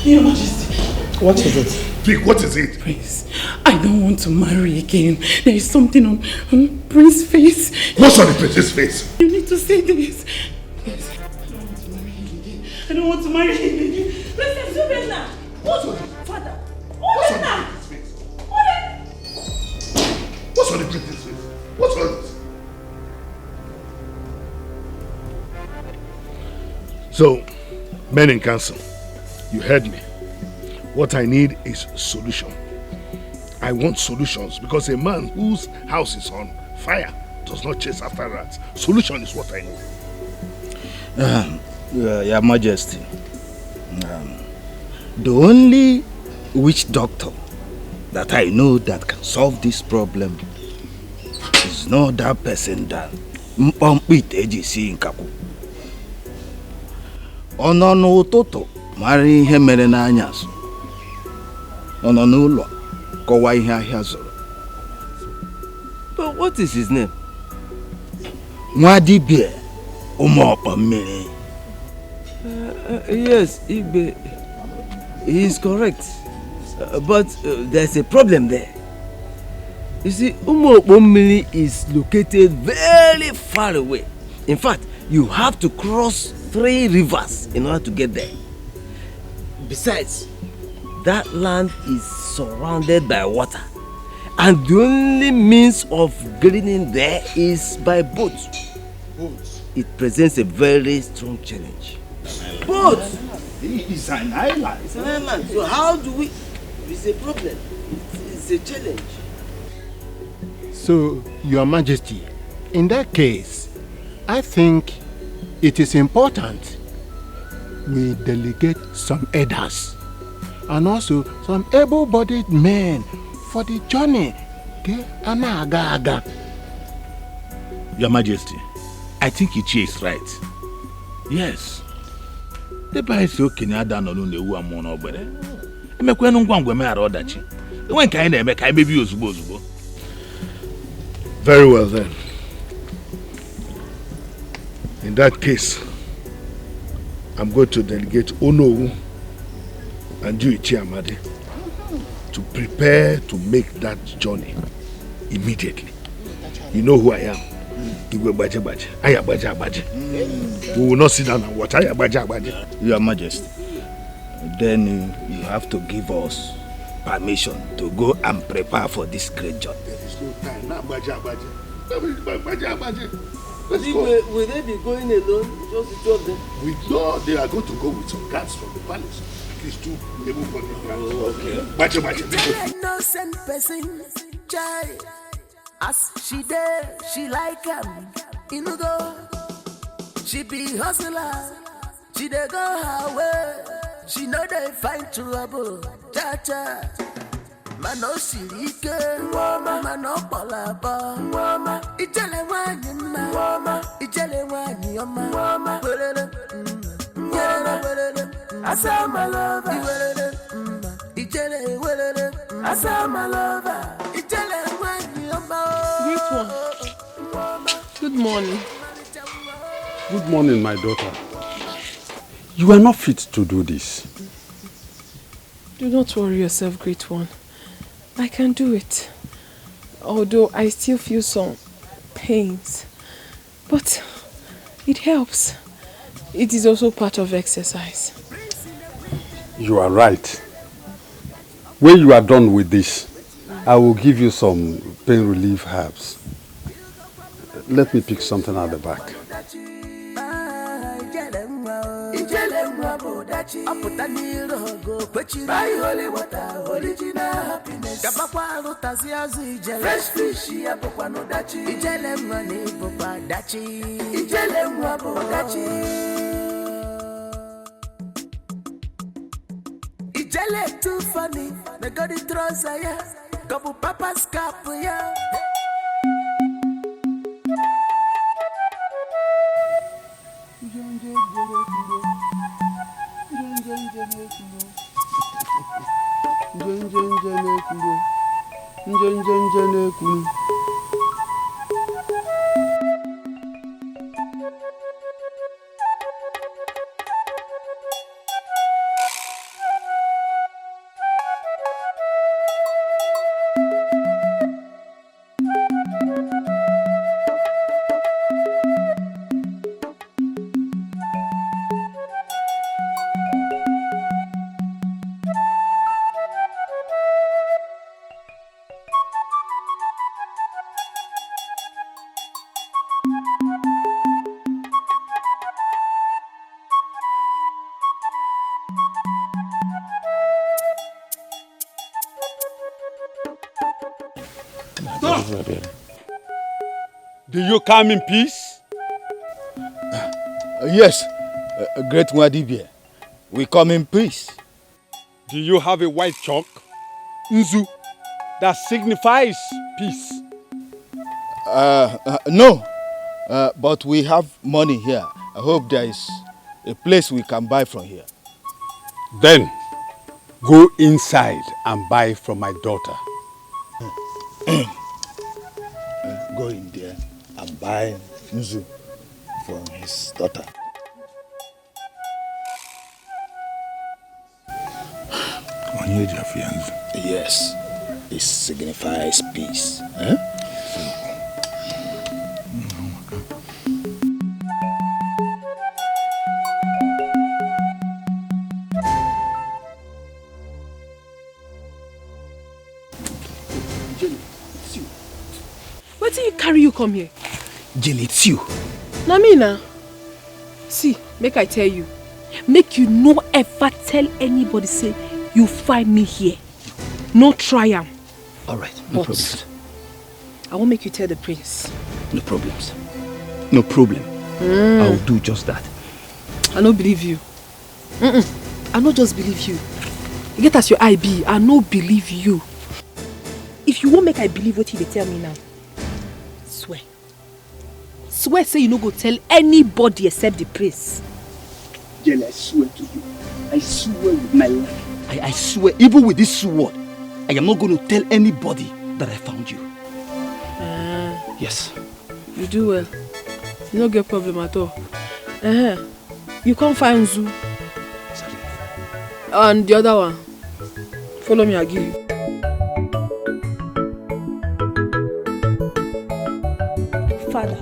Your Majesty. What is it? Vic, what is it? Prince, I don't want to marry again. There is something on Prince's face. What's on the prince's face? You need to say this. Yes, I don't want to marry him again. Princess, you better now. What's on it? Father. What's on the prince's face? What's on the prince's face? What's on it? So, men in council, you heard me. What I need is solution. I want solutions because a man whose house is on fire does not chase after rats. Solution is what I need. Your Majesty, the only witch doctor that I know that can solve this problem is no other person than Mpompit AGC in Kaku. Ono no toto mari ihe mere n'anyasụ. Ono n'ụlọ kọwa ihe ahịa zụrụ. But what is his name? Nwadibie ụmụọkpọ mmiri. Yes, Igbe. He is correct. But there's a problem there. You see, Umuokpo mmiri is located very far away. In fact, you have to cross 3 rivers in order to get there. Besides, that land is surrounded by water. And the only means of getting in there is by boat. It presents a very strong challenge. Boat! It's an island. It's an island. So how do we... It's a problem. It's a challenge. So, Your Majesty, in that case, I think it is important we delegate some elders and also some able-bodied men for the journey. Your Majesty, I think Ichie is right. Yes. The price you can add on the one more over there. I make one ngwangwe me ara odachi. The one kind of make I maybe ozugbo. Very well then. In that case, I'm going to delegate Onowu and you Ichie Amadi to prepare to make that journey immediately. You know who I am. We will not sit down and watch. Your Majesty, then you have to give us permission to go and prepare for this great journey. There is no time now. Let's go. Will they be going alone? Just the two of them? We know they are going to go with some guards from the palace. These two able-bodied guards. Okay. Innocent person, child. As she did, she like him. Go. She be hustler. She dey go her way. She know they find trouble. Cha-cha. Mano sirike. Mano palaba. Ijele wani ma. Ijele wani oma. Asa my lover. Ijele welele. Asa my lover. Ijele wani oma. Great one. Good morning. Good morning, my daughter. You are not fit to do this. Do not worry yourself, great one. I can do it. Although I still feel some pains. But it helps. It is also part of exercise. You are right. When you are done with this, I will give you some pain relief herbs. Let me pick something at the back. Fresh fish, Ijele too funny, me got the trouser, yeah. Couple papa's cap, yeah. Do you come in peace? Yes, great Nwadibia. We come in peace. Do you have a white chalk, Nzu, that signifies peace? No, but we have money here. I hope there is a place we can buy from here. Then, go inside and buy from my daughter. Go in there and buy Nzu from his daughter. Yes, it signifies peace. What did you carry you come here? Jill, it's you. Na me na. See, make I tell you. Make you no ever tell anybody say you find me here. No try am. Alright, no problems. I won't make you tell the prince. No problems. No problem. I will do just that. I don't believe you. I not just believe you. You get as your eye be, I no believe you. If you won't make I believe what they tell me now, swear. Swear say you no go tell anybody except the prince. Jill, I swear to you. I swear with my life. I swear, even with this sword, I am not going to tell anybody that I found you. Yes. You do well. You no get problem at all. You can't find Nzu. And the other one. Follow me, I'll give you. Father,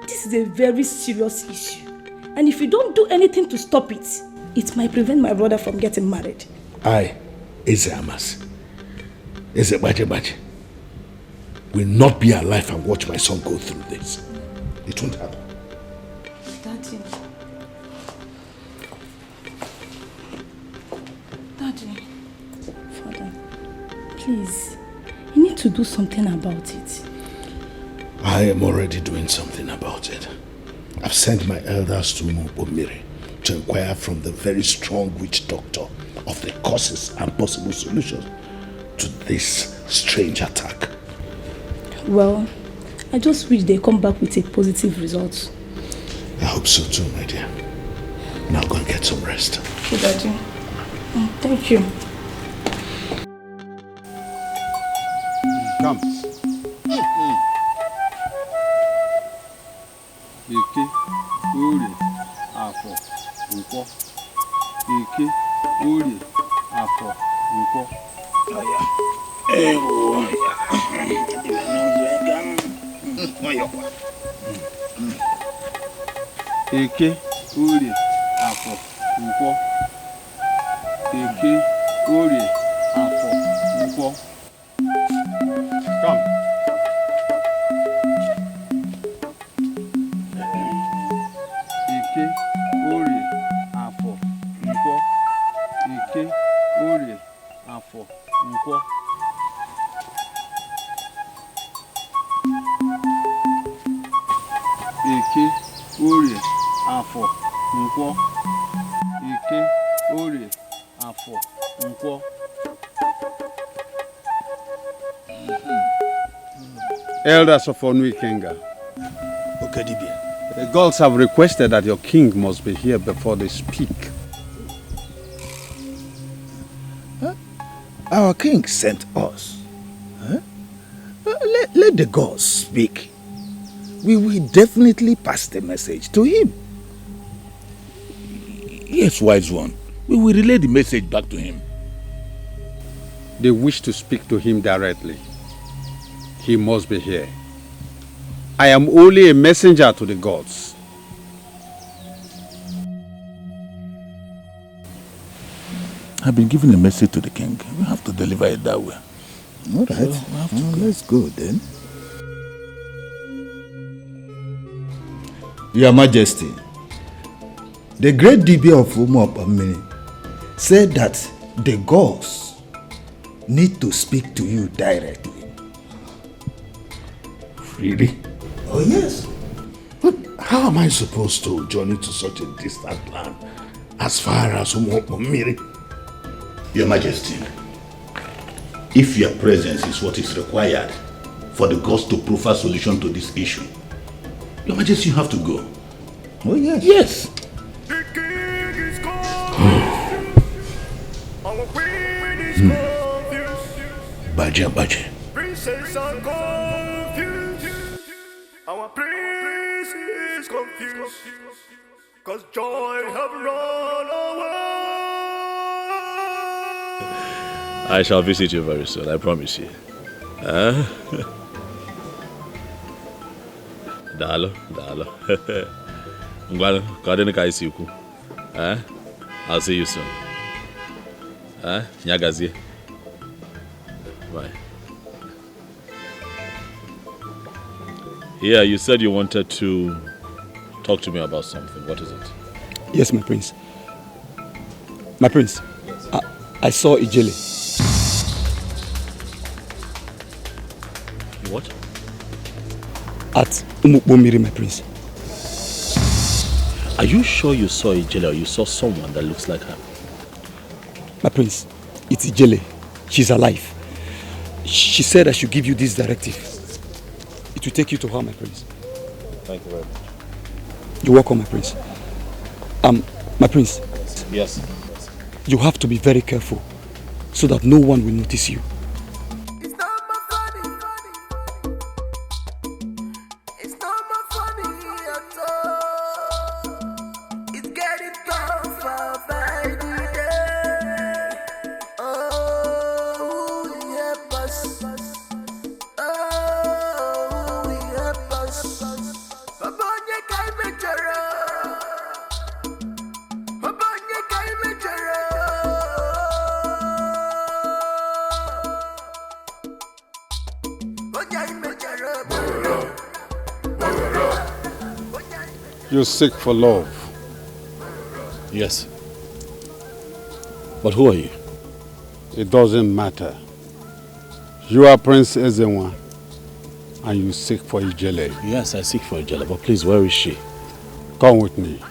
this is a very serious issue. And if you don't do anything to stop it, it might prevent my brother from getting married. I, Eze Amas, Eze Baje, will not be alive and watch my son go through this. It won't happen. Daddy. Daddy. Father, please, you need to do something about it. I am already doing something about it. I've sent my elders to Mubomiri to inquire from the very strong witch doctor of the causes and possible solutions to this strange attack. Well, I just wish they come back with a positive result. I hope so too, my dear. Now go and get some rest. Okay, Daddy. Thank you. Come. Ike, Uri, Afo, Nko. Ike, Uri, Afo, Nko. Eke, Uri, Afo, Nko. Eke, Uri, Afo, Nko. Come. Eke, Uri, Afo, Nko. Eke, Uri, Afo, Nko. Eke, Uri, Afo, Nko. Eke, Uri, Afo, Nko. Elders of Onui Kenga, the gods have requested that your king must be here before they speak. Our king sent us. Let the gods speak. We will definitely pass the message to him. Yes, wise one. We will relay the message back to him. They wish to speak to him directly. He must be here. I am only a messenger to the gods. I've been given a message to the king. We have to deliver it that way. All right. So let's go then. Your Majesty, the great Dibia of Umopamini said that the gods need to speak to you directly. Really? Oh, yes. But how am I supposed to journey to such a distant land as far as Umiri? Your Majesty, if your presence is what is required for the gods to provide solution to this issue, Your Majesty, you have to go. Oh, yes. Yes. Baje. Princess are confused. Our prince is confused. Cause joy have run away. I shall visit you very soon, I promise you. Dalo. I'll see you soon. Nyagazie. Bye. Yeah, you said you wanted to talk to me about something. What is it? Yes, my prince. My prince, I saw Ijele. What? At Umukbomiri, my prince. Are you sure you saw Ijele or you saw someone that looks like her? My prince, it's Ijele. She's alive. She said I should give you this directive. It will take you to her, my prince. Thank you very much. You're welcome, my prince. My prince. Yes. You have to be very careful so that no one will notice you. You seek for love. Yes. But who are you? It doesn't matter. You are Prince Ezenwa and you seek for Ijele. Yes, I seek for Ijele, but please, where is she? Come with me.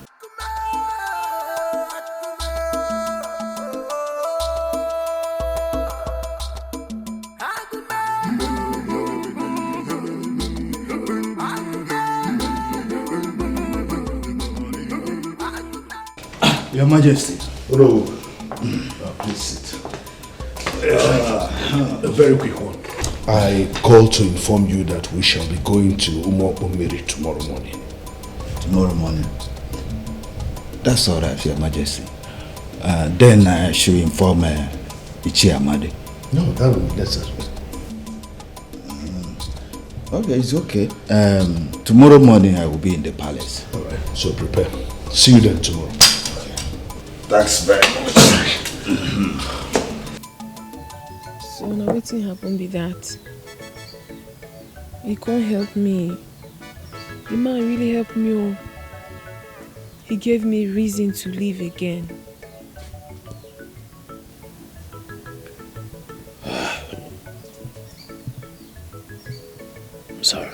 Your Majesty. Hello. Please sit. A very quick one. I called to inform you that we shall be going to Umiri tomorrow morning. Tomorrow morning? That's all right, Your Majesty. Then I should inform Ichi Amadi. No, that will be necessary. Okay, it's okay. Tomorrow morning I will be in the palace. All right, so prepare. See you then tomorrow. Thanks very much. So now wetin happen be that? He can't help me. The man really helped me. Oh. He gave me reason to live again. I'm sorry.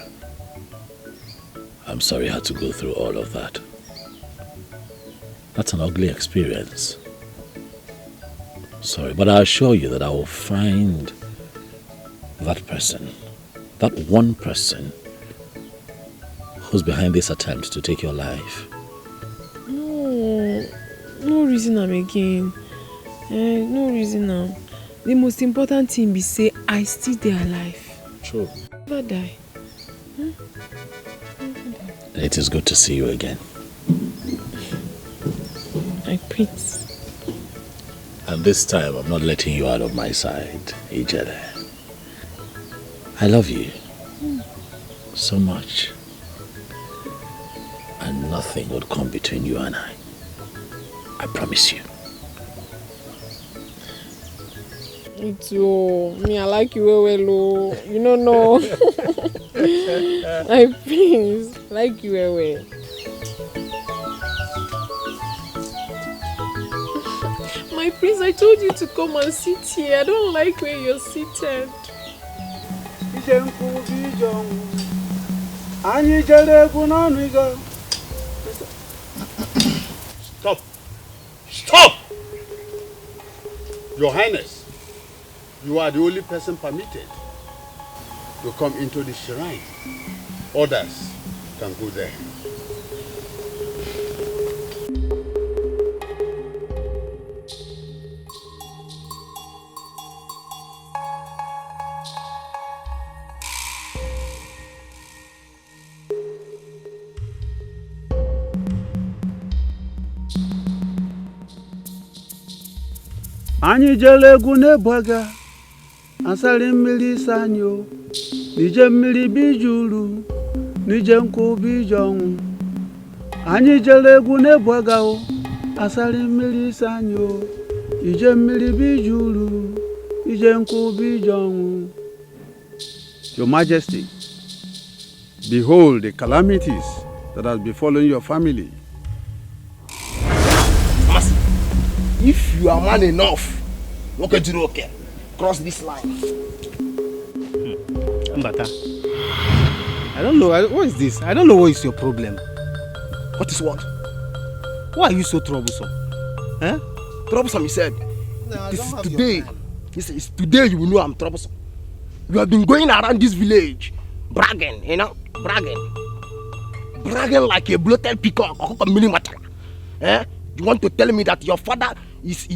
I'm sorry I had to go through all of that. That's an ugly experience. Sorry, but I assure you that I will find that person, that one person who's behind this attempt to take your life. No reason am again. No reason am. The most important thing be say I still dey alive. True. Never die. It is good to see you again. My prince. And this time I'm not letting you out of my side, Ijele. I love you so much. And nothing would come between you and I. I promise you. Me too. Me, I like you well, well. You don't know. My prince, like you well. My prince, I told you to come and sit here. I don't like where you're seated. Stop! Stop! Your Highness, you are the only person permitted to come into the shrine. Others can go there. Anyị jere egwu n'Ebuaga, asari mmiri sanyo, nije mmiri bijuru, nije nkwu bijonwu. Anyị jere egwu n'Ebuaga o, asari mmiri sanyo, nije mmiri bijuru, nije nkwu bijonwu. Your Majesty, behold the calamities that has befallen your family. If you are man enough, okay, cross this line. Mbata, I don't know. What is this? I don't know what is your problem. What is what? Why are you so troublesome? Eh? Troublesome, he said. No, this is today. It's today you will know I'm troublesome. You have been going around this village, bragging, you know, bragging like a bloated peacock. Eh? You want to tell me that your father is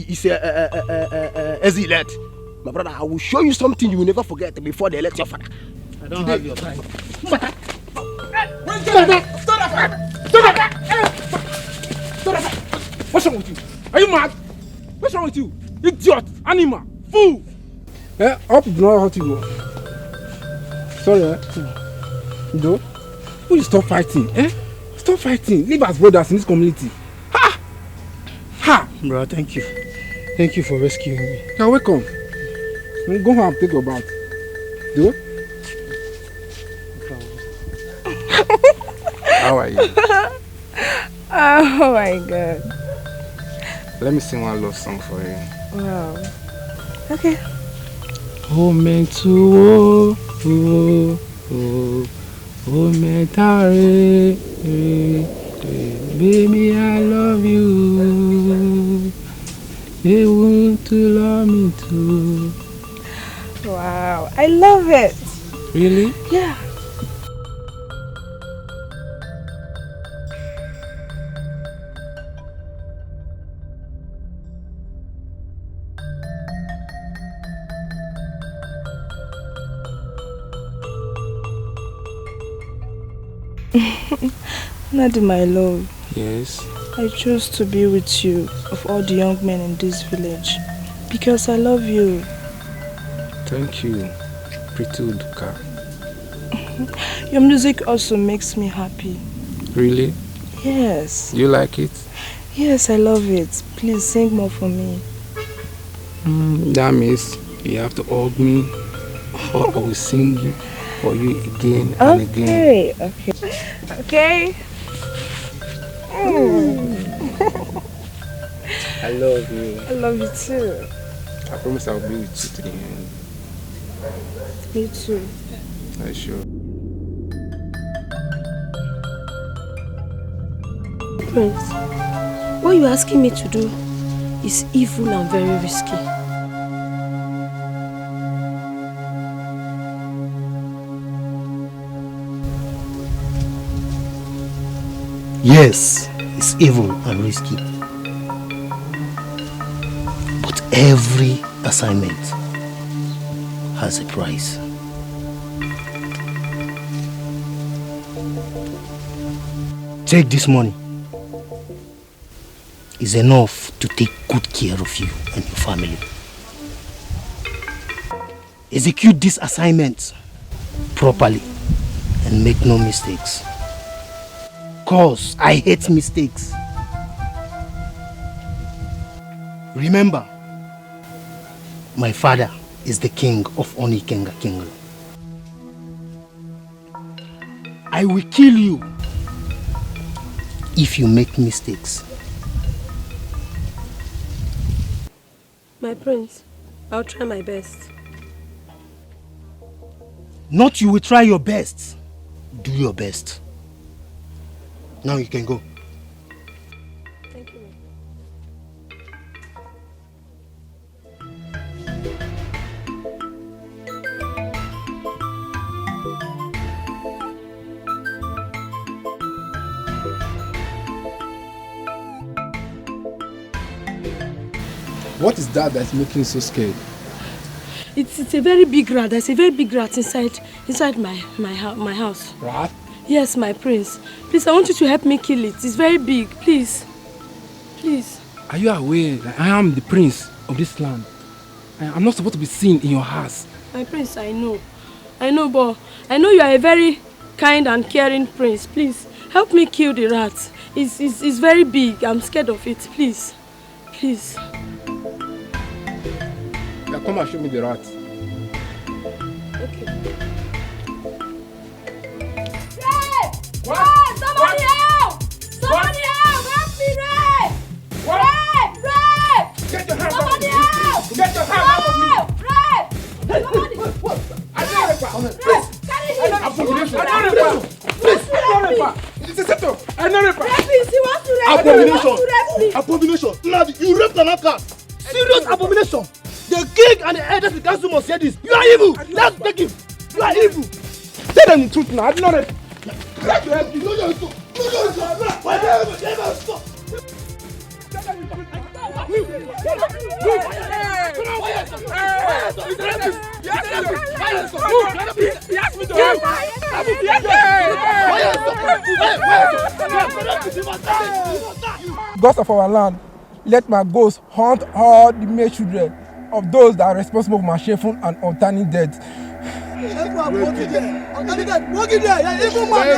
elect? My brother, I will show you something you will never forget before they elect your father. I don't have your time. What's wrong with you? Are you mad? What's wrong with you? Idiot, animal, fool! Up, not hurt you. Sorry, No. Will you stop fighting? Stop fighting. Live as brothers in this community. Ha! Bro, thank you. Thank you for rescuing me. You're welcome. Go home and take your bath. Do it. How are you? Oh my God. Let me sing one love song for you. Wow. Okay. Oh, mentu, oh, mentare, baby, I love you. They want to love me too. Wow, I love it. Really? Yeah. Nadi, my love. Yes. I chose to be with you of all the young men in this village because I love you. Thank you, pretty Uduka. Your music also makes me happy. Really? Yes. You like it? Yes, I love it. Please sing more for me. That means you have to hug me or I will sing for you again and again. Okay. I love you. I love you too. I promise I'll be with you to the end. Me too. Are you sure? Prince, what you're asking me to do is evil and very risky. Yes, it's evil and risky. But every assignment has a price. Take this money. It's enough to take good care of you and your family. Execute this assignment properly and make no mistakes. Cause I hate mistakes. Remember, my father is the king of Onikenga Kingdom. I will kill you if you make mistakes. My prince, I'll try my best. Not you will try your best. do your best. Now you can go. Thank you. What is that that's making you so scared? It's a very big rat. There's a very big rat inside my house. Rat? Yes, my prince. Please, I want you to help me kill it. It's very big. Please. Please. Are you aware that I am the prince of this land? I'm not supposed to be seen in your house. My prince, I know. But I know you are a very kind and caring prince. Please, help me kill the rat. It's very big. I'm scared of it. Please. Please. Now come and show me the rat. Okay. What? Somebody help! Somebody help! Help me, Ray! Ray! Get your hands Somebody off me! help! Get your hands off of me! Ray! Somebody! What? I don't repa! Please! Carry him! Abomination! I don't repa! Please! I don't repa! It's a setup! I don't repa! Rapist! He wants to rape me! He wants to rape me! Abomination! Lad, you raped an outcast! Serious abomination! The king and the elders of the council must hear this. You are evil! Let's take him! You are evil! Tell them the truth now. I did not rape. Try to help me. Gods of our land, let my ghost haunt all the male children of those that are responsible for my shameful and untimely death. You're a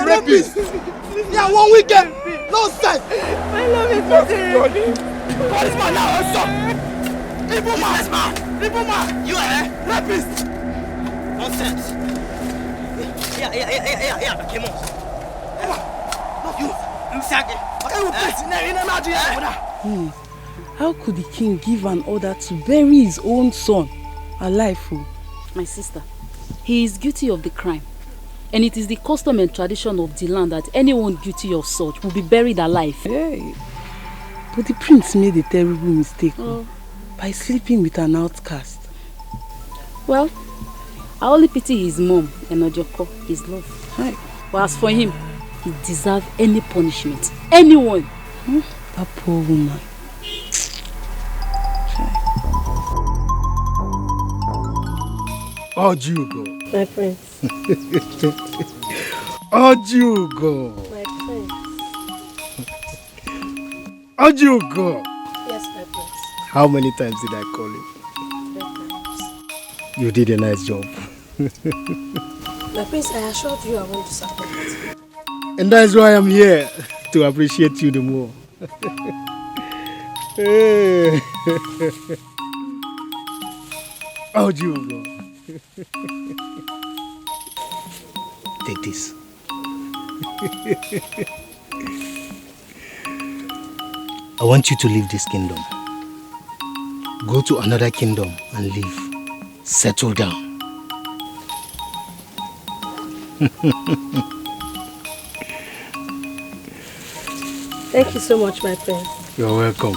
rapist! Yeah, 1 weekend! No sense! My love is so serious! Policeman now, stop! Evil man! You are a rapist! Nonsense! Yeah, come on! You second! How could the king give an order to bury his own son alive? My sister, he is guilty of the crime. And it is the custom and tradition of the land that anyone guilty of such will be buried alive. Hey. But the prince made a terrible mistake by sleeping with an outcast. Well, I only pity his mom and Ojoko, his love. Hi. But as for him, he deserves any punishment. Anyone. That poor woman. Ojugo. My prince. Ojugo. My prince. Ojugo. Yes, my prince. How many times did I call you? 3 times. You did a nice job. My prince, I assured you I won't disappoint. And that's why I'm here, to appreciate you the more. Ojugo. Take this. I want you to leave this kingdom. Go to another kingdom and live. Settle down. Thank you so much, my prince. You're welcome.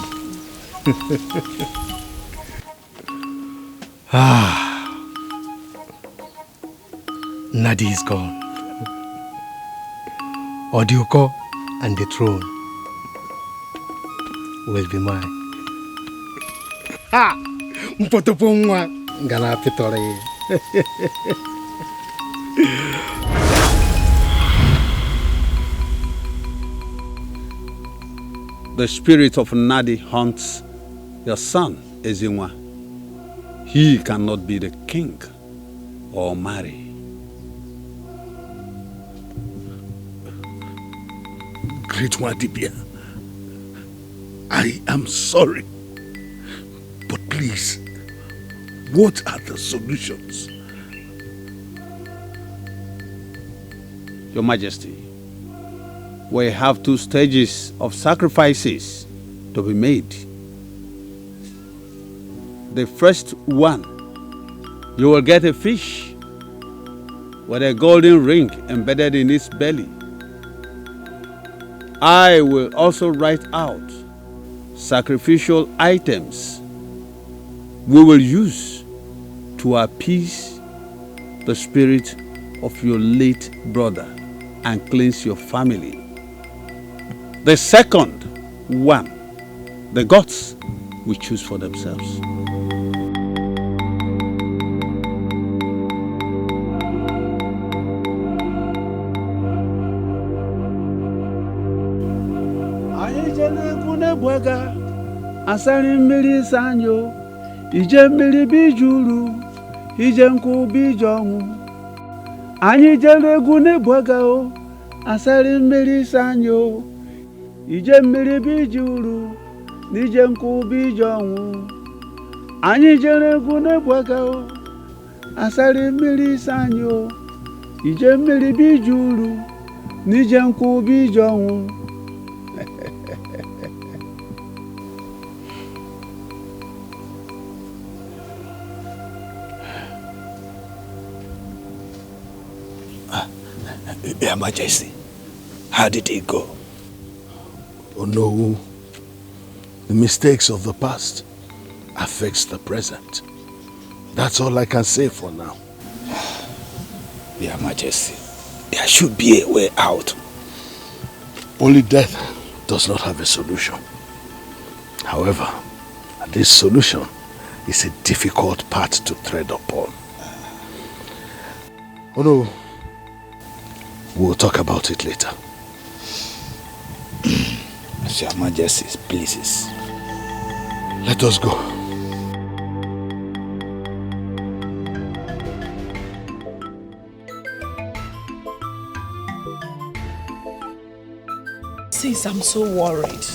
Nadi is gone. Odioko and the throne will be mine. Ha! Mpotopongwa ngala pitore. The spirit of Nadi haunts your son, Ezinwa. He cannot be the king or marry. Great Wadibia, I am sorry. But please, what are the solutions? Your Majesty, we have 2 stages of sacrifices to be made. The first one, you will get a fish with a golden ring embedded in its belly. I will also write out sacrificial items we will use to appease the spirit of your late brother and cleanse your family. The second one, the gods will choose for themselves. Asari mmiri sanyo, ije mmiri bijuru, ije nku bijongu. Anyị jere egwu n'Ebuega o, asari mmiri sanyo, ije mmiri bijuru, n'ije nku bijongu. Anyị jere egwu n'Ebuega o, asari mmiri sanyo, ije mmiri bijuru, n'ije nku bijongu. Your Majesty, how did it go? Oh no, the mistakes of the past affects the present. That's all I can say for now. Your Majesty, there should be a way out. Only death does not have a solution. However, this solution is a difficult path to tread upon. Oh no, we'll talk about it later. As Your Majesty pleases. Let us go. Sis, I'm so worried.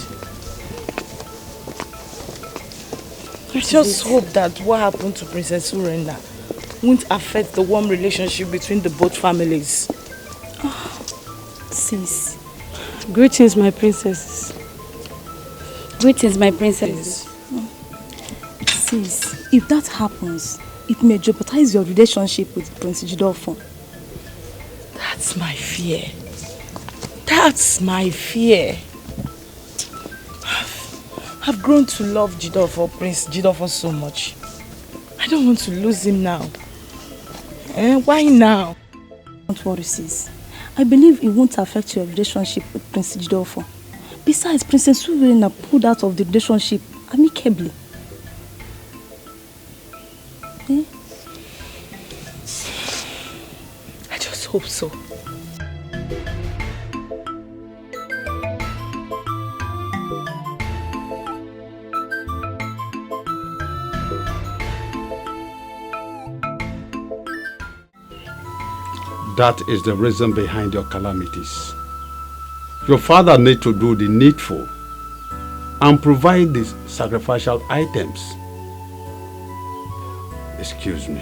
I just hope that what happened to Princess Urenda won't affect the warm relationship between the both families. Sis. Greetings, my princesses. Greetings, my princesses. Sis, if that happens, it may jeopardize your relationship with Prince Jidofo. That's my fear. That's my fear. I've grown to love Jidofo, Prince Jidofo so much. I don't want to lose him now. Why now? Don't worry, sis. I believe it won't affect your relationship with Prince Jidofo. Besides, Princess Suverena pulled out of the relationship amicably. I just hope so. That is the reason behind your calamities. Your father needs to do the needful and provide these sacrificial items. Excuse me.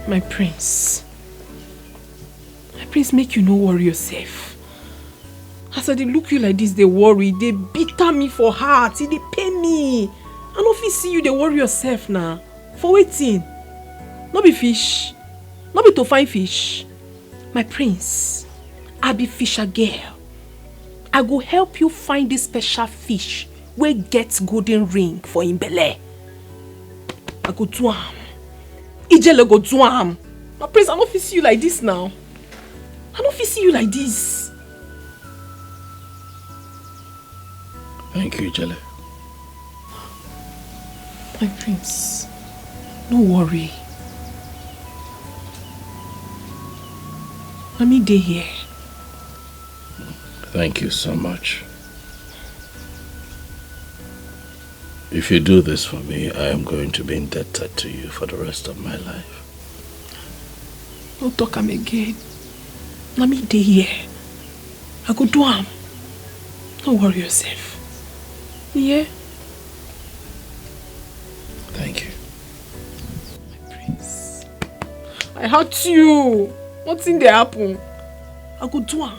My prince, make you no worry yourself. As I look you like this, they worry, they bitter me for heart, they pain me. I no fit see you, they worry yourself now. For waiting. No be fish, no be to find fish. My prince, I be fisher girl. I go help you find this special fish where gets golden ring for him belly. I go do am. Ijele go do am. My prince, I no fit see you like this now. I no fit see you like this. Thank you, Ijele. My prince, no worry. Let me dey here. Thank you so much. If you do this for me, I am going to be indebted to you for the rest of my life. No talk am again. Let me dey here. I go do am. Don't worry yourself. Yeah? Thank you. My prince. I hurt you. What's in there happen? I go do am.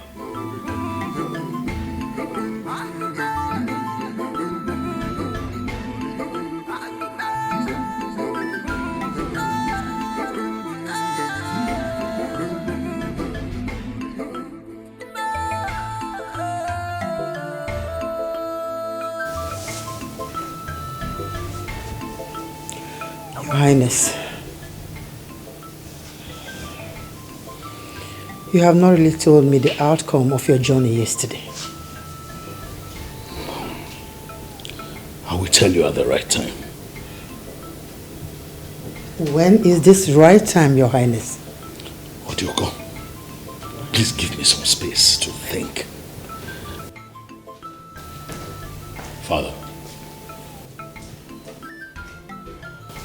Highness, you have not really told me the outcome of your journey yesterday. I will tell you at the right time. When is this right time, Your Highness? Odioko, please give me some space to think. Father.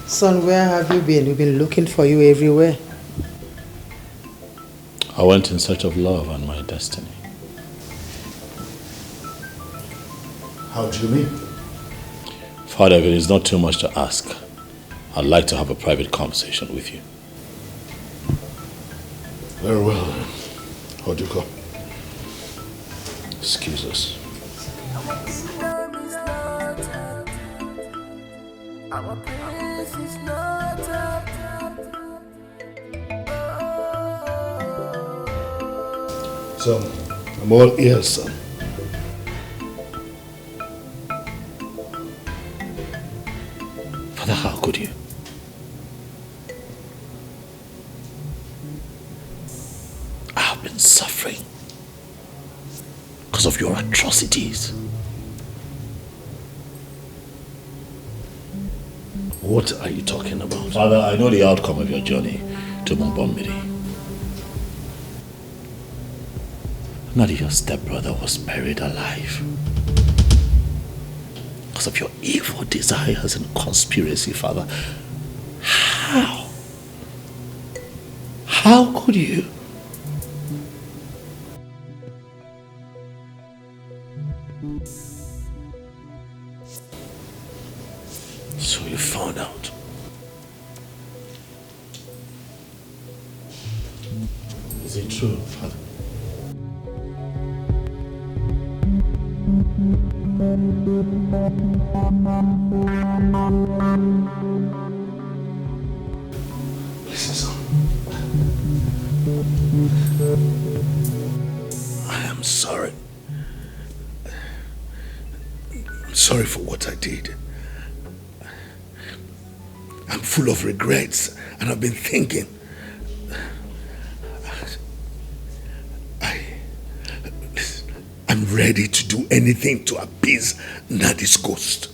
Son, where have you been? We've been looking for you everywhere. I went in search of love and my destiny. How do you mean? Father, if it is not too much to ask, I'd like to have a private conversation with you. Very well then. Odioko. Excuse us. Our place is not up. So, I'm all ears, son. Father, how could you? I have been suffering because of your atrocities. What are you talking about? Father, I know the outcome of your journey to Mumbombiri. Not your stepbrother was buried alive. Because of your evil desires and conspiracy, Father. How? How could you? So you found out. Is it true, Father? Listen, son. I am sorry. I'm sorry for what I did. I'm full of regrets, and I've been thinking. I'm ready to do anything to appease Nadi's ghost.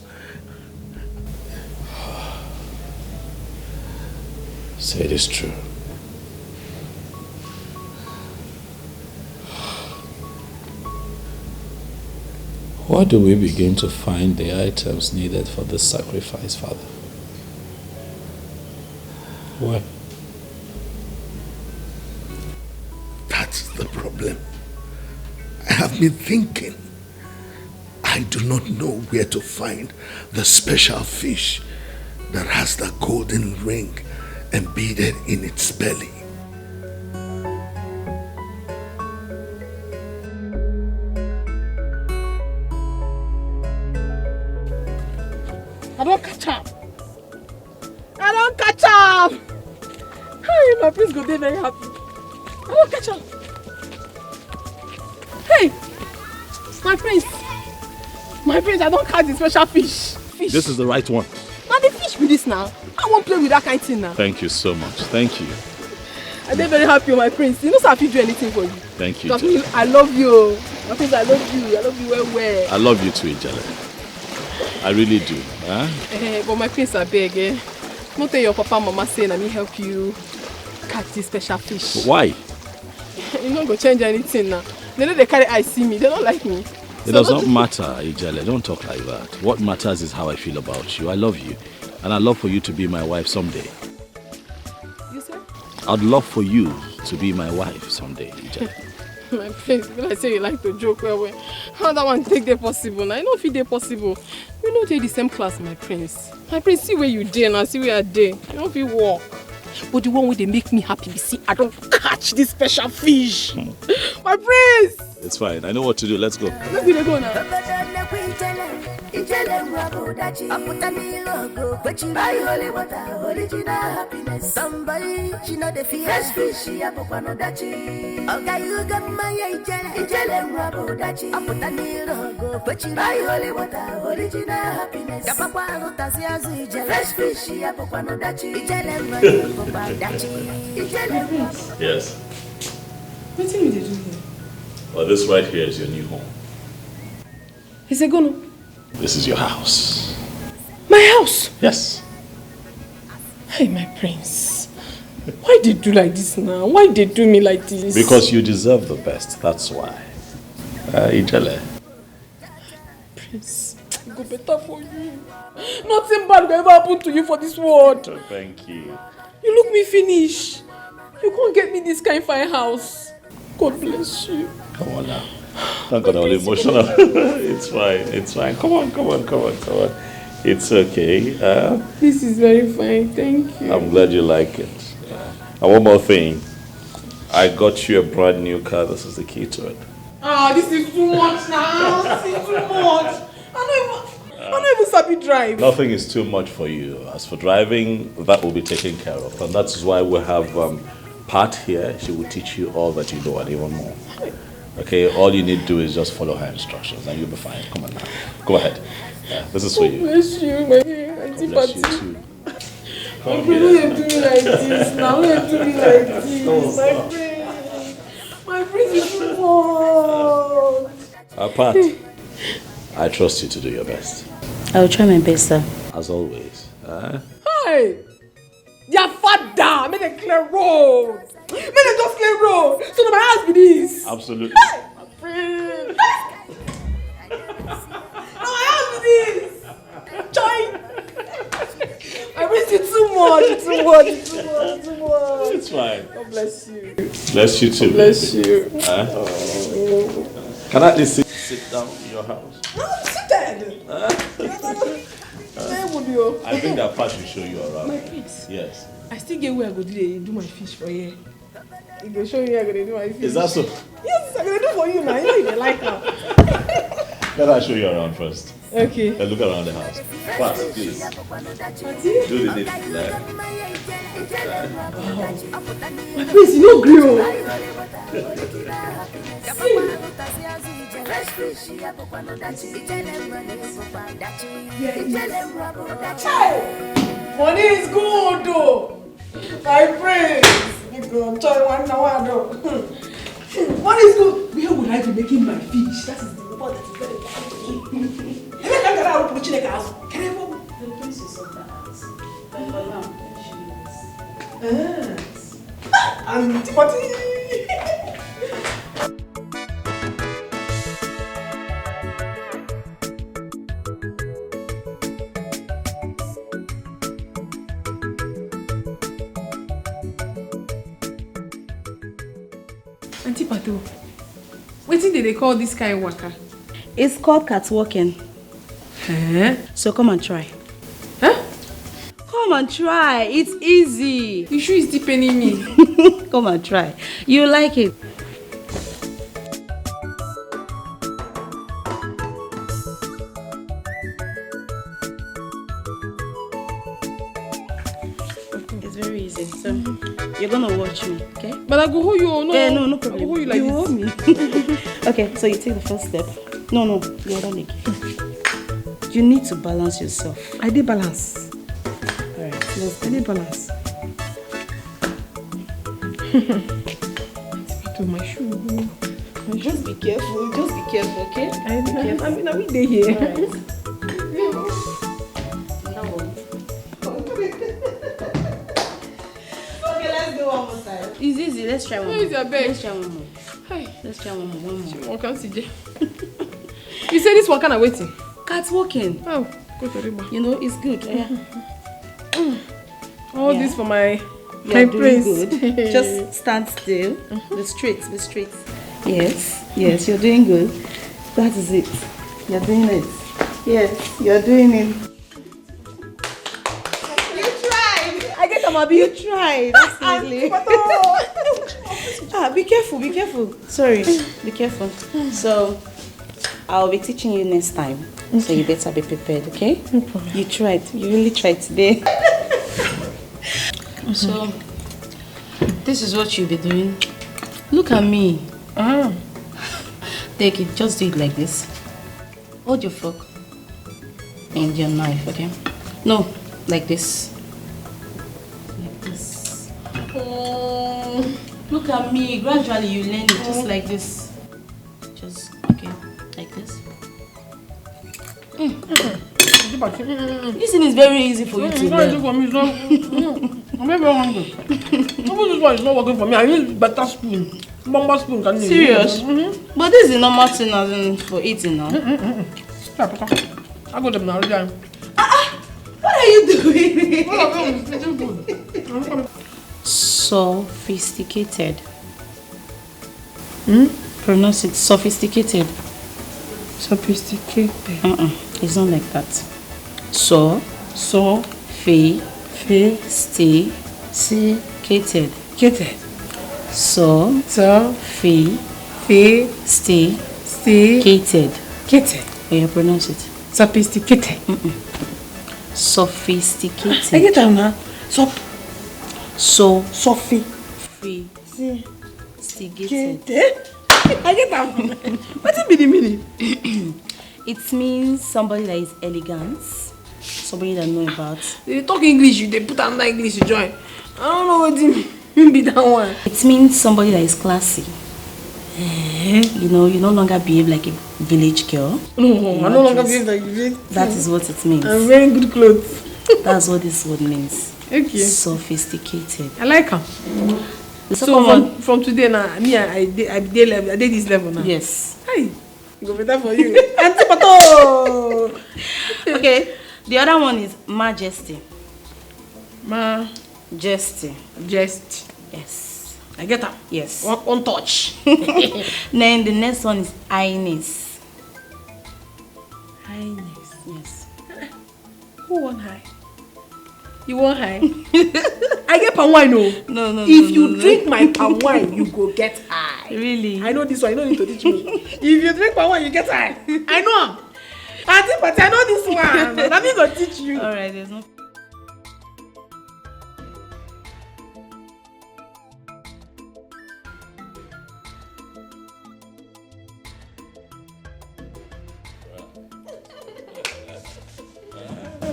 Say it is true. Where do we begin to find the items needed for this sacrifice, Father? Where? That's the problem. I have been thinking. I do not know where to find the special fish that has the golden ring embedded in its belly. I don't catch up. I don't catch up. Hey, my prince go be very happy. I don't catch up. Hey, my prince. My prince, I don't catch the special fish. This is the right one. Now the fish with this now. I won't play with that kind of thing now. Thank you so much. Thank you. I'm very happy, my prince. You know, so I feel do anything for you. Thank you. Because I love you. My prince, I love you. I love you well. I love you too, Ijele. I really do. Huh? But my prince, I beg. Don't tell your papa and mama saying let me help you catch this special fish. But why? You're not going to change anything now. They know they carry eyes see me. They don't like me. It does not matter, Ijele. Don't talk like that. What matters is how I feel about you. I love you. And I'd love for you to be my wife someday. You said? I'd love for you to be my wife someday, Ijele. My prince, when I say you like to joke, well, how that one take the possible? Now, I know if it possible. We don't take the same class, my prince. My prince, see where you dare now, see where I dare. You don't feel walk. But the one where they make me happy, see, I don't catch this special fish. My prince! It's fine. I know what to do. Let's go. Let's go now. Ijele mwabu dachi. Aputani logo. But you buy holy water, original happiness. Somebody, she know the fear. Fresh fish, she apupano dachi. Okay, you got my ijele mwabu dachi. Aputani logo. But you buy holy water, original happiness. Kapapa anotasi azu ijele. Fresh fish, she apupano dachi. Ijele mwabu dachi. Ijele mwabu. Yes. What do you do here? Well, this right here is your new home. Is it gonna? This is your house. My house? Yes. Hey, my prince. Why did you do like this now? Why did you do me like this? Because you deserve the best, that's why. Ijele. Prince, it go better for you. Nothing bad will ever happen to you for this world. Thank you. You look me finish. You can't get me this kind of fine house. God bless you. Come on now. Don't get all emotional. It's fine. It's fine. Come on. It's okay. This is very fine. Thank you. I'm glad you like it. And one more thing. I got you a brand new car. This is the key to it. This is too much now. This is too much. I don't even sabi drive. Nothing is too much for you. As for driving, that will be taken care of. And that's why we have Pat here. She will teach you all that you know and even more. Okay, all you need to do is just follow her instructions and you'll be fine. Come on now. Go ahead. This is for you. Bless you, my auntie Bless you Patty. too. My friend, why you do me like this? Now why you do me like this? My friend is too much. Pat, I trust you to do your best. I will try my best, sir. As always. Hey! Your father! Make a clear road! Make a just clear road! So that my house be this! Absolutely. Hey! My friend! Now my house be this! Join! I miss you too much! It's fine. God bless you. Bless you too. Bless you. Can I at least sit down in your house? No, sit down! I think that Pat should show you around. My prince. Yes. I still get where I go do my fish for you. You go show me how I go do my fish. Is that so? Yes, I'm gonna do for you now. You know you like now. Let us show you around first. Okay. Then look around the house. Pat, please. Do the needful there. My prince, you know grill. Money is good though. My prince. You go try one now. Money is good. Where would I be making my fish? That is the report that is very important. The prince is on the house. But for now, and Timothy. Auntie Pato, what did they call this kind of waka? It's called catwalking. Huh? So come and try. Huh? Come and try. It's easy. You sure it's deepening me? Come and try. You like it. It's very easy. So you're gonna watch me, okay? But I go hold you. No, no problem. I go hold you like hold me. Okay, so you take the first step. No, the other leg. You need to balance yourself. I did balance. Alright, I did balance. To my shoe. Just be careful, okay? I mean, they here. Alright. Okay, let's do one more time. It's easy, let's try one more. Let's try one more. Hi. Let's try one more. You say this one kind of waiting? Catwalking. Oh, good for you. You know, it's good. Yeah. All this for my You're doing praise. good. Just stand still. Be straight. Yes, you're doing good. That is it. You're doing it. Yes, you're doing it. You tried. I get them, Abi. You tried. That's lovely. Be careful. Sorry, be careful. So, I'll be teaching you next time. Okay. So you better be prepared, okay? No problem. You tried. You really tried today. So, this is what you'll be doing. Look at me. Take it. Just do it like this. Hold your fork and your knife, okay? No, like this. Like this. Oh, look at me. Gradually you learn it just like this. Just, okay, like this. This thing is very easy for you to learn. I'm very hungry. This one is not working for me. I need better spoon. Bumper spoon can you? Serious? But this is the normal thing as in for eating now. I go to them now. What are you doing? Sophisticated. Pronounce it sophisticated. Sophisticated. It's not like that. Sophisticated. Sophisticated. Yeah, pronounce it. Sophisticated. Sophisticated. I get that now. Sophisticated. I get that. What is the meaning? It means somebody that is elegant, somebody that know about. They talk English, they put another English to join. I don't know what it means that one. It means somebody that is classy. You know, you no longer behave like a village girl. No, I no longer behave like a village girl. That is what it means. I'm wearing good clothes. That's what this word means. Okay. Sophisticated. I like her. So from today now, me I did this level now. Yes. Hey, go better for you. Auntie Pato. Okay. The other one is majesty. Majesty. Yes. I get her. Yes. One touch. Then the next one is highness. Highness. Yes. Who want high? You want high? I get palm wine, no. No. If you drink my palm wine, you go get high. Really? I know this one. You don't need to teach me. If you drink palm wine, you get high. I know. But I know this one. Let me go teach you. All right. There's no.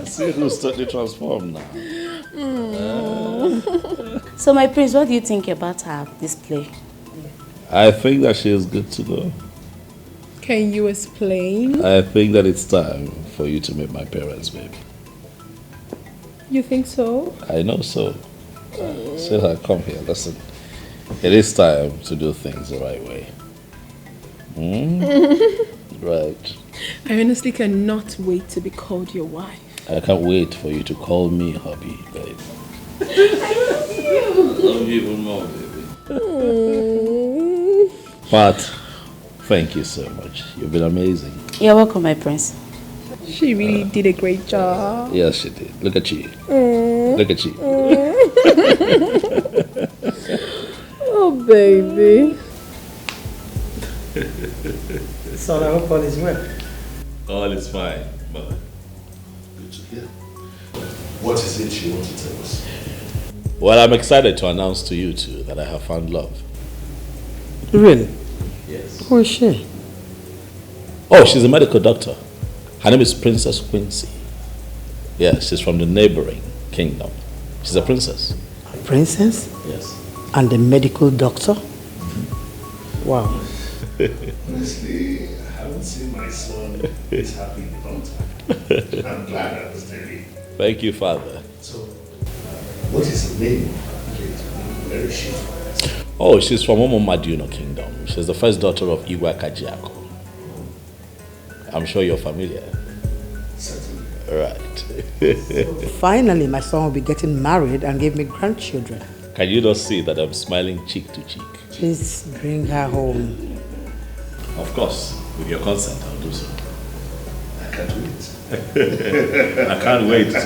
See who's totally transformed now. So, my prince, what do you think about her display? I think that she is good to go. Can you explain? I think that it's time for you to meet my parents, baby. You think so? I know so. Sweetheart, come here. Listen. It is time to do things the right way. Right. I honestly cannot wait to be called your wife. I can't wait for you to call me hubby, babe. I love you. Love you even more, baby. But thank you so much. You've been amazing. You're welcome, my prince. She really did a great job. Yes, she did. Look at you. Look at you. Oh, baby. So I hope all is well. All is fine, mother. Good to hear. What is it you want to tell us? Well, I'm excited to announce to you two that I have found love. Really? Yes. Who is she? Oh, she's a medical doctor. Her name is Princess Quincy. Yes, she's from the neighboring kingdom. She's a princess. A princess? Yes. And a medical doctor? Wow. Honestly, I haven't seen my son this happy in a long time. I'm glad I was there. Thank you, Father. So, what is the name of her kid? Where is she from? Oh, she's from Omomaduno Kingdom. She's the first daughter of Iwa Kajiako. I'm sure you're familiar. Certainly. Right. Finally, my son will be getting married and give me grandchildren. Can you not see that I'm smiling cheek to cheek? Please bring her home. Of course, with your consent, I'll do so. I can't wait. I can't wait to.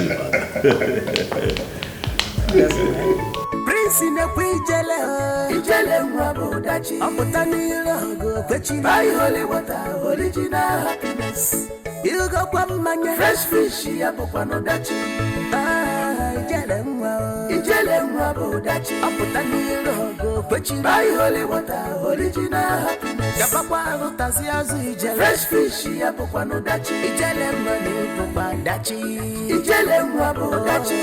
Prince isi nekwa ijele ijele nwa bụ dachi ọpụta n'iru ọgụ kwechiri buy holy water original happiness ilugokwa mmanya fresh fish ya bụkwa n'ụdachi ijele nwa bụ dachi ọpụta n'iru ọgụ kwechiri buy holy water original happiness gabakwa arụtazi azụ ijele fresh fish ya bụkwa n'ụdachi ijele nwa na-ebụkwa dachi ijele nwa bụ dachi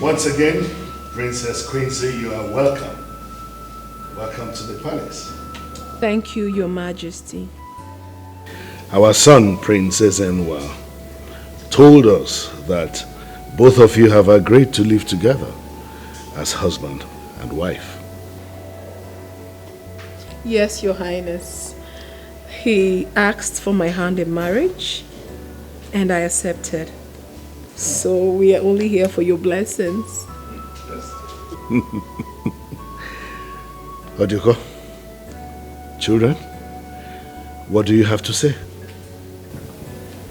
Once again, Princess Quincy, you are welcome. Welcome to the palace. Thank you, Your Majesty. Our son, Princess Enwa, told us that both of you have agreed to live together as husband and wife. Yes, Your Highness. He asked for my hand in marriage, and I accepted. So we are only here for your blessings. Odiko, children, what do you have to say?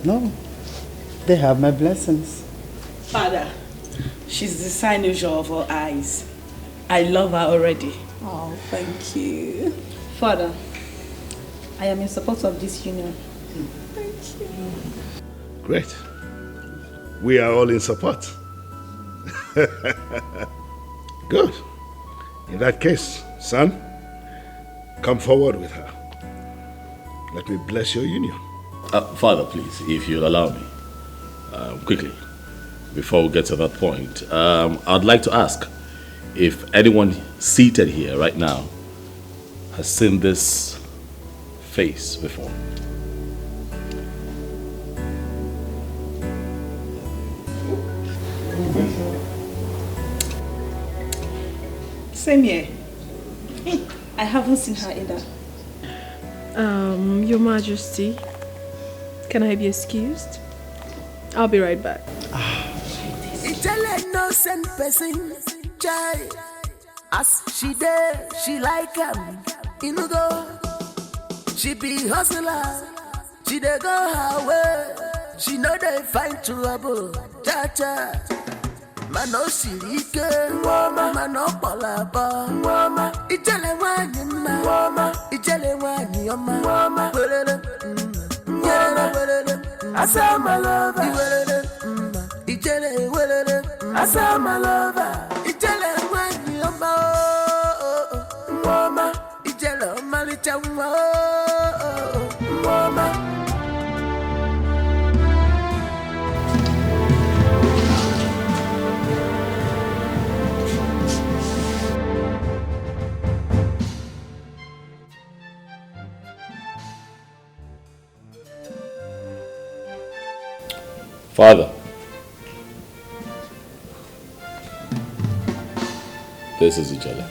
No, they have my blessings. Father, she's the cynosure of our eyes. I love her already. Oh, thank you. Father, I am in support of this union. Thank you. Great. We are all in support. Good. In that case, son, come forward with her. Let me bless your union. Father, please, if you'll allow me, quickly, before we get to that point, I'd like to ask if anyone seated here right now has seen this face before. Same here. I haven't seen her either. Your Majesty, can I be excused? I'll be right back. Innocent person, child. As she there, she like him. Inugo, she be hustler. She dey go her way. She know they find trouble. Cha cha. Mano sirike, mano polaba, ijele wani ma, ijele wani oma, asa my lover, ijele asa my lover, ijele wani oma, ijele malicha oma. Father, this is Ijele.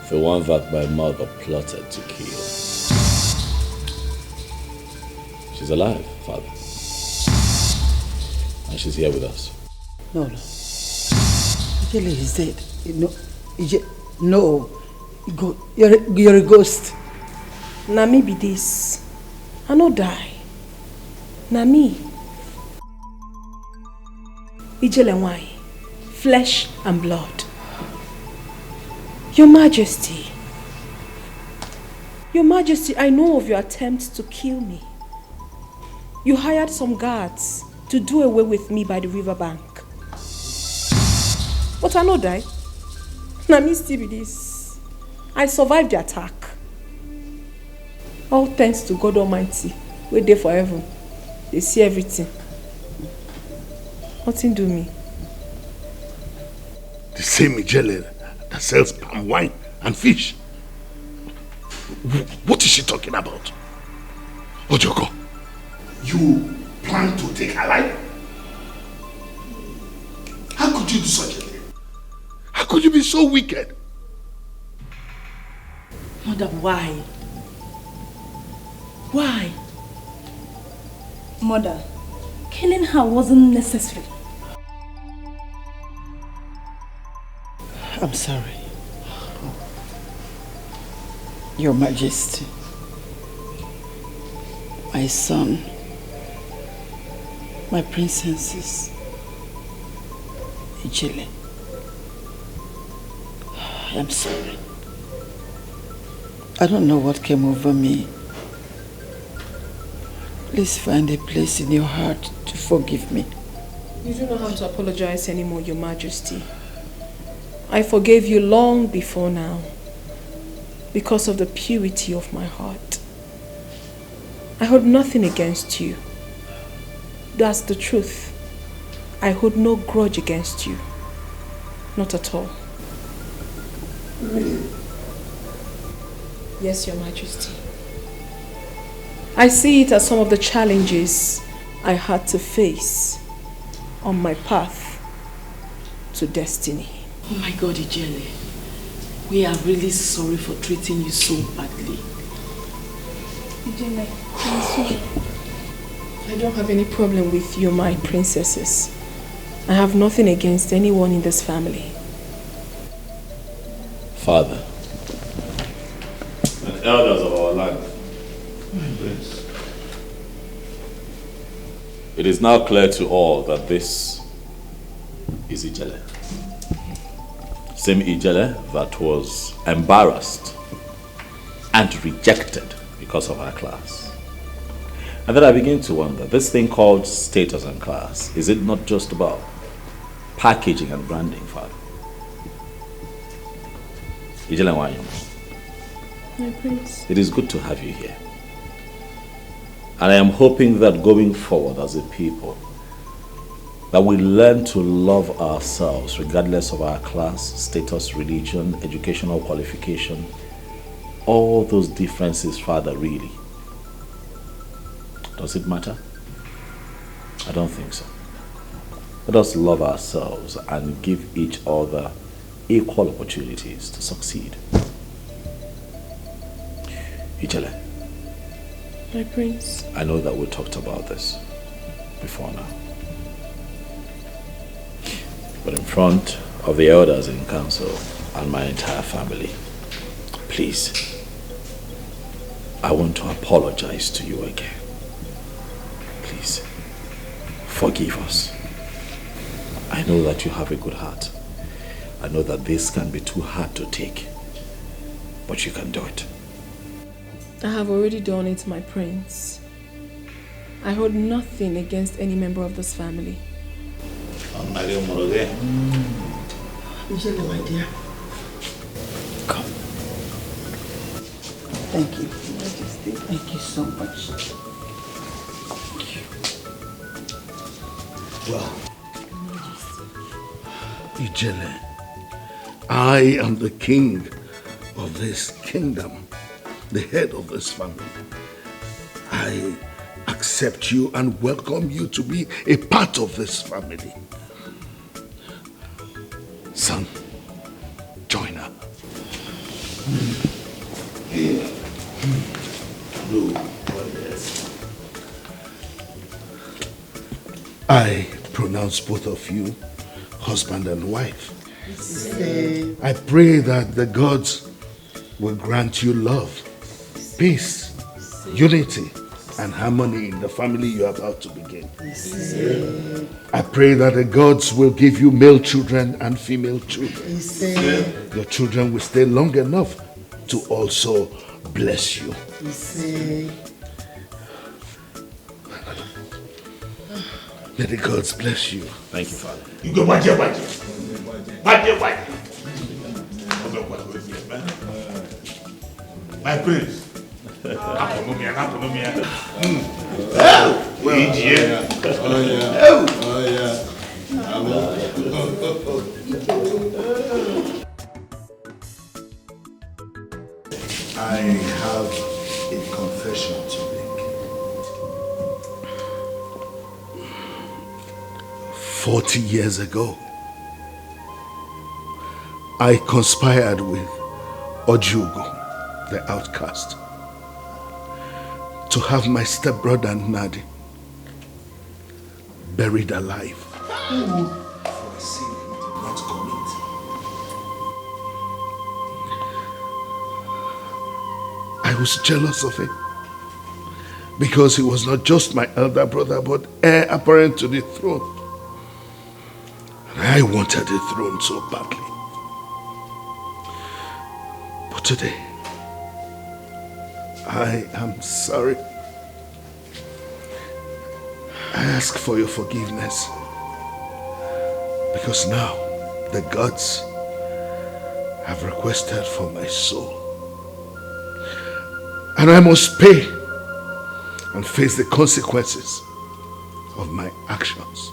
The one that my mother plotted to kill. She's alive, Father. And she's here with us. No. Ijele is dead. No. You're a ghost. Na me be this. I no die. Na me. Ijele why? Flesh and blood. Your Majesty. Your Majesty, I know of your attempts to kill me. You hired some guards to do away with me by the riverbank. But I no die. Na me still be this. I survived the attack. All thanks to God Almighty. We're there forever. They see everything. Nothing do me. The same Ijele that sells palm wine and fish. What is she talking about? Ojoko, you plan to take her life? How could you do such a thing? How could you be so wicked? Mother, why? Why? Mother, killing her wasn't necessary. I'm sorry. Your Majesty, my son, my princesses, Ijele, I'm sorry. I don't know what came over me. Please find a place in your heart to forgive me. You don't know how to apologize anymore, Your Majesty. I forgave you long before now because of the purity of my heart. I hold nothing against you. That's the truth. I hold no grudge against you. Not at all. Really? Yes, Your Majesty. I see it as some of the challenges I had to face on my path to destiny. Oh my God, Ijele. We are really sorry for treating you so badly. Ijele, I don't have any problem with you, my princesses. I have nothing against anyone in this family. Father, and elders of our land, it is now clear to all that this is Ijele. Same Ijele that was embarrassed and rejected because of her class. And then I begin to wonder, this thing called status and class, is it not just about packaging and branding, Father? Ijele Wanyama, My prince. it is good to have you here. And I am hoping that going forward as a people, that we learn to love ourselves regardless of our class, status, religion, educational qualification, all those differences, Father, really. Does it matter? I don't think so. Let us love ourselves and give each other equal opportunities to succeed. Ijele, My prince. I know that we talked about this before now. But in front of the elders in council and my entire family, please, I want to apologize to you again. Please, forgive us. I know that you have a good heart. I know that this can be too hard to take, but you can do it. I have already done it, my prince. I hold nothing against any member of this family. Ijele, my dear. Come. Thank you, Majesty. Thank you so much. Thank you. Well, Ijele, I am the king of this kingdom, the head of this family. I accept you and welcome you to be a part of this family. Son, join her. Here. Blue. I pronounce both of you husband and wife. I pray that the gods will grant you love, peace, unity, and harmony in the family you are about to begin. I pray that the gods will give you male children and female children. Your children will stay long enough to also bless you. May the gods bless you. Thank you, Father. You go back here. My prince. I have a confession to make. 40 years ago, I conspired with Ojugo, the outcast, to have my stepbrother Nadi buried alive for a sin he did not commit. I was jealous of him because he was not just my elder brother but heir apparent to the throne. And I wanted the throne so badly. But today, I am sorry. I ask for your forgiveness because now the gods have requested for my soul. And I must pay and face the consequences of my actions.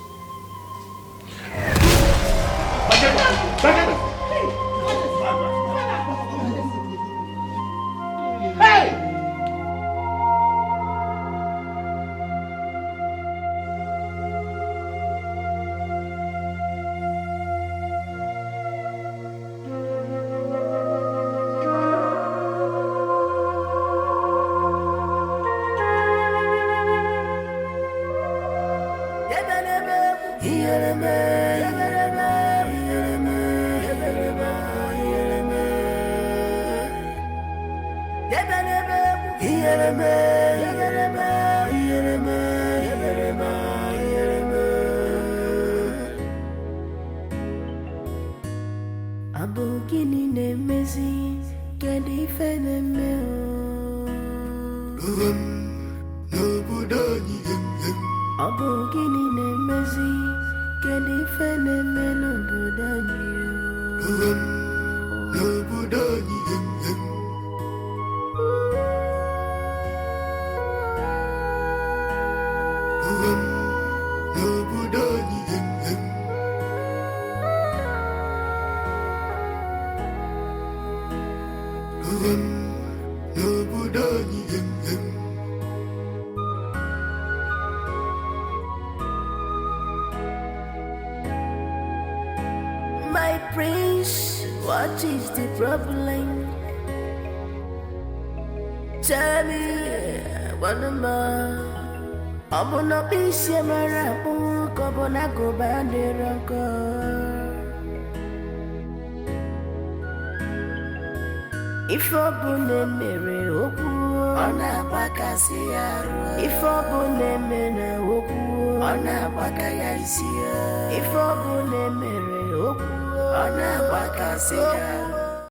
My prince, what is the problem? Tell me, Wanama. Abona Bishia Marapu, Kobona go bandiranko. If Obune Mere Oku, Ona Bakasiaro. If Obune Mena Oku, Ona Bakayaisia. If Obune Mere Oku, Ona Bakasiaro.